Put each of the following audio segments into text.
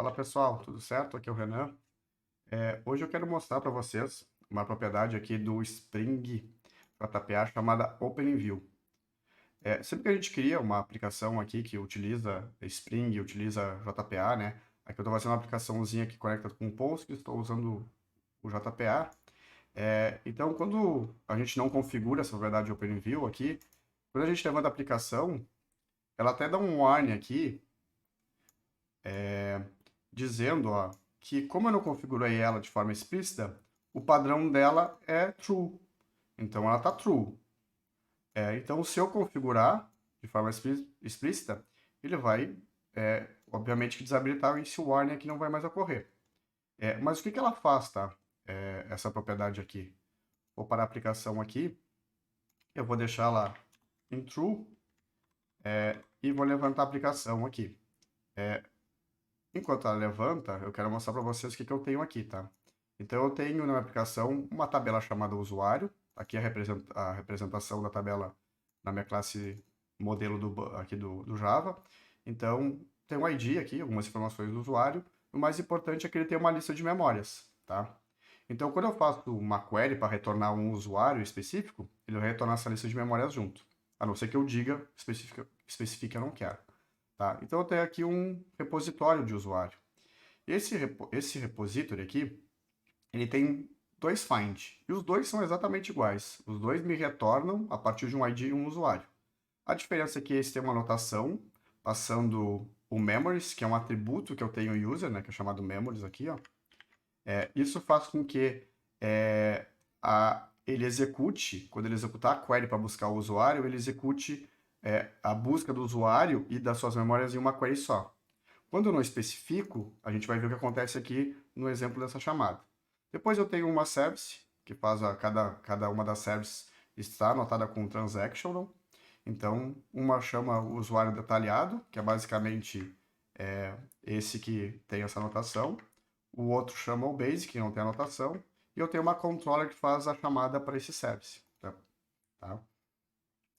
Fala pessoal, tudo certo? Aqui é o Renan. Hoje eu quero mostrar para vocês uma propriedade aqui do Spring JPA chamada OpenView. Sempre que a gente cria uma aplicação aqui que utiliza Spring, utiliza JPA, né? Aqui eu estou fazendo uma aplicaçãozinha que conecta com o Postgres, estou usando o JPA. Então, quando a gente não configura essa propriedade OpenView aqui, quando a gente levanta a aplicação, ela até dá um warning aqui, dizendo, ó, que como eu não configurei ela de forma explícita, o padrão dela é true. Então ela está true. Então se eu configurar de forma explícita, ele vai, obviamente, desabilitar esse warning aqui não vai mais ocorrer. Mas o que ela faz, tá? Essa propriedade aqui. Vou parar a aplicação aqui, eu vou deixar ela em true e vou levantar a aplicação aqui. Enquanto ela levanta, eu quero mostrar para vocês o que eu tenho aqui, tá? Então eu tenho na minha aplicação uma tabela chamada usuário, aqui a representação da tabela na minha classe modelo aqui do Java. Então tem um ID aqui, algumas informações do usuário, o mais importante é que ele tem uma lista de memórias, tá? Então quando eu faço uma query para retornar um usuário específico, ele vai retornar essa lista de memórias junto, a não ser que eu diga, especifique eu não quero. Tá? Então eu tenho aqui um repositório de usuário. Esse repositório aqui, ele tem dois find, e os dois são exatamente iguais. Os dois me retornam a partir de um ID e um usuário. A diferença é que esse tem uma anotação, passando o memories, que é um atributo que eu tenho user, né, que é chamado memories aqui, ó. Isso faz com que ele execute, quando ele executar a query para buscar o usuário, ele execute a busca do usuário e das suas memórias em uma query só. Quando eu não especifico, a gente vai ver o que acontece aqui no exemplo dessa chamada. Depois eu tenho uma service, que faz cada uma das services está anotada com transactional. Então, uma chama o usuário detalhado, que é basicamente esse que tem essa anotação. O outro chama o basic, que não tem anotação. E eu tenho uma controller que faz a chamada para esse service. Tá?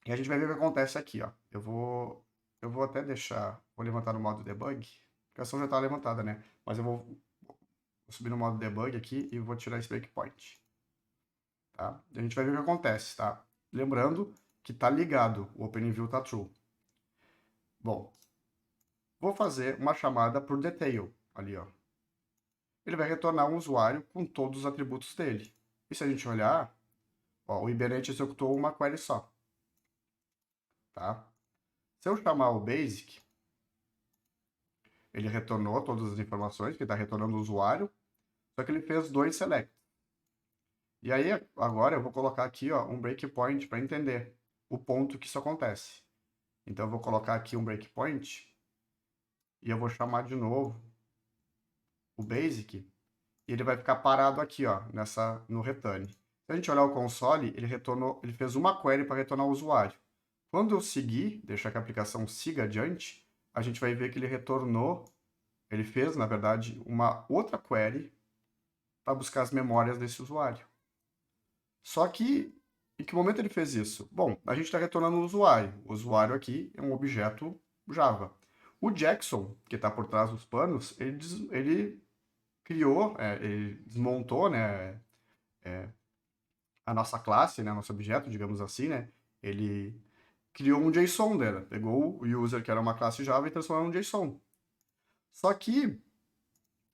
E a gente vai ver o que acontece aqui, ó. Eu vou até deixar, vou levantar no modo debug. A aplicação já está levantada, né? Mas eu vou subir no modo debug aqui e vou tirar esse breakpoint. Tá? E a gente vai ver o que acontece, tá? Lembrando que está ligado, o OpenView está true. Bom, vou fazer uma chamada por detail ali, ó. Ele vai retornar um usuário com todos os atributos dele. E se a gente olhar, ó, o Hibernate executou uma query só. Tá? Se eu chamar o basic, ele retornou todas as informações, que está retornando o usuário, só que ele fez dois selects. E aí, agora eu vou colocar aqui ó, um breakpoint para entender o ponto que isso acontece. Então, eu vou colocar aqui um breakpoint e eu vou chamar de novo o basic e ele vai ficar parado aqui ó, no return. Se a gente olhar o console, ele fez uma query para retornar o usuário. Quando eu seguir, deixar que a aplicação siga adiante, a gente vai ver que ele fez, na verdade, uma outra query para buscar as memórias desse usuário. Só que, em que momento ele fez isso? Bom, a gente está retornando o usuário. O usuário aqui é um objeto Java. O Jackson, que está por trás dos panos, ele criou, ele desmontou, né, a nossa classe, né, nosso objeto, digamos assim, né, ele criou um JSON dela. Pegou o user, que era uma classe Java, e transformou em um JSON. Só que,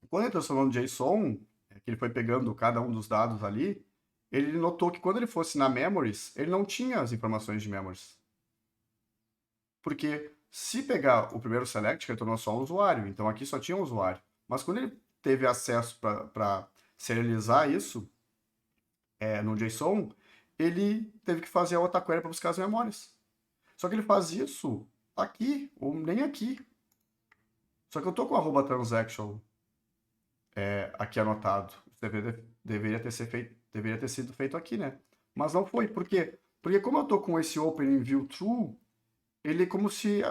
quando ele transformou no JSON, que ele foi pegando cada um dos dados ali, ele notou que quando ele fosse na memories, ele não tinha as informações de memories. Porque se pegar o primeiro select, que retornou só um usuário, então aqui só tinha um usuário. Mas quando ele teve acesso para serializar isso no JSON, ele teve que fazer a outra query para buscar as memórias. Só que ele faz isso aqui, ou nem aqui. Só que eu estou com o @transaction aqui anotado. Deveria ter sido feito aqui, né? Mas não foi. Por quê? Porque como eu estou com esse OpenView True, ele é como se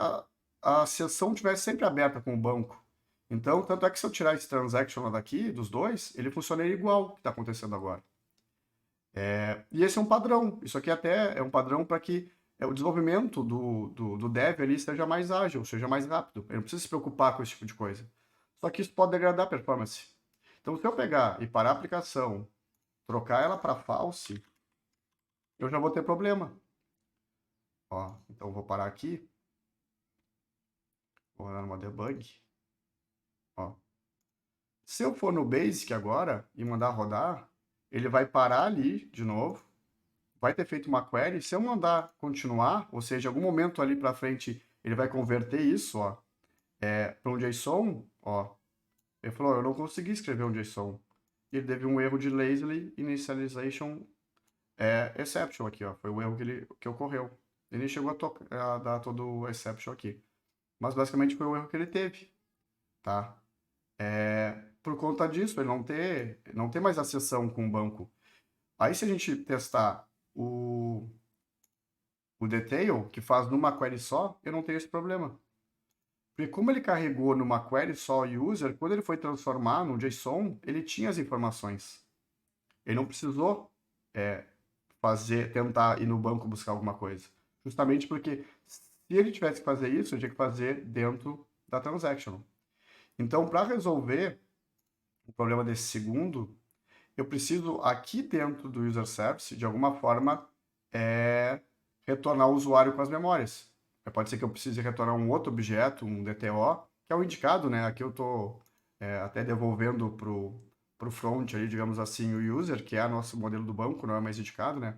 a sessão tivesse sempre aberta com o banco. Então, tanto é que se eu tirar esse transaction daqui, dos dois, ele funcionaria igual o que está acontecendo agora. E esse é um padrão. Isso aqui até é um padrão para que o desenvolvimento do dev ali seja mais ágil, seja mais rápido. Ele não precisa se preocupar com esse tipo de coisa. Só que isso pode degradar a performance. Então, se eu pegar e parar a aplicação, trocar ela para false, eu já vou ter problema. Ó, então eu vou parar aqui. Vou rodar numa debug. Ó. Se eu for no Basic agora e mandar rodar, ele vai parar ali de novo, vai ter feito uma query. Se eu mandar continuar, ou seja, em algum momento ali para frente, ele vai converter isso, ó, para um JSON, ó. Ele falou, eu não consegui escrever um JSON. E ele teve um erro de lazily initialization exception aqui, ó. Foi o erro que ocorreu. Ele nem chegou a dar todo o exception aqui. Mas basicamente foi o erro que ele teve, tá? Por conta disso, ele não ter mais a sessão com o banco. Aí se a gente testar o detail, que faz numa query só, eu não tenho esse problema. Porque como ele carregou numa query só o user, quando ele foi transformar num JSON, ele tinha as informações. Ele não precisou tentar ir no banco buscar alguma coisa. Justamente porque se ele tivesse que fazer isso, ele tinha que fazer dentro da transaction. Então, para resolver o problema desse segundo, eu preciso aqui dentro do user service, de alguma forma, retornar o usuário com as memórias. Pode ser que eu precise retornar um outro objeto, um DTO, que é o indicado, né? Aqui eu estou até devolvendo para o front, aí, digamos assim, o user, que é o nosso modelo do banco, não é mais indicado, né?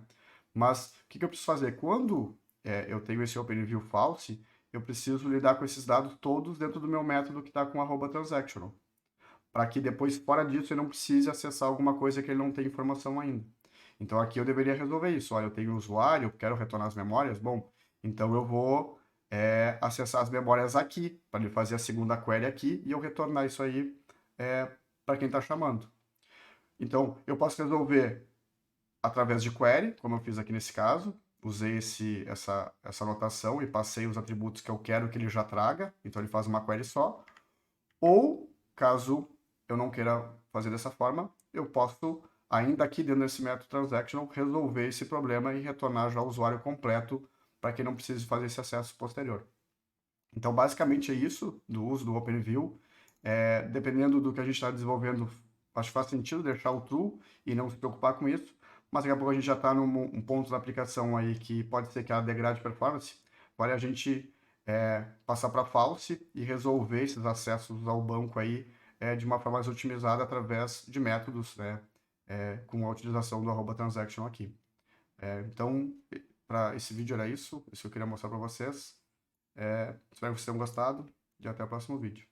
Mas o que eu preciso fazer? Quando eu tenho esse OpenView false, eu preciso lidar com esses dados todos dentro do meu método que está com @transactional, para que depois, fora disso, ele não precise acessar alguma coisa que ele não tem informação ainda. Então aqui eu deveria resolver isso. Olha, eu tenho um usuário, quero retornar as memórias, bom, então eu vou acessar as memórias aqui, para ele fazer a segunda query aqui e eu retornar isso aí para quem está chamando. Então eu posso resolver através de query, como eu fiz aqui nesse caso, usei essa anotação e passei os atributos que eu quero que ele já traga, então ele faz uma query só. Ou, caso eu não queira fazer dessa forma, eu posso, ainda aqui dentro desse método transactional, resolver esse problema e retornar já o usuário completo para que não precise fazer esse acesso posterior. Então, basicamente é isso do uso do OpenView. Dependendo do que a gente está desenvolvendo, acho que faz sentido deixar o true e não se preocupar com isso, mas daqui a pouco a gente já está num ponto da aplicação aí que pode ser que ela degrade performance, vale a gente passar para false e resolver esses acessos ao banco aí de uma forma mais otimizada através de métodos, né, com a utilização do @transaction aqui. Então, para esse vídeo era isso que eu queria mostrar para vocês. Espero que vocês tenham gostado e até o próximo vídeo.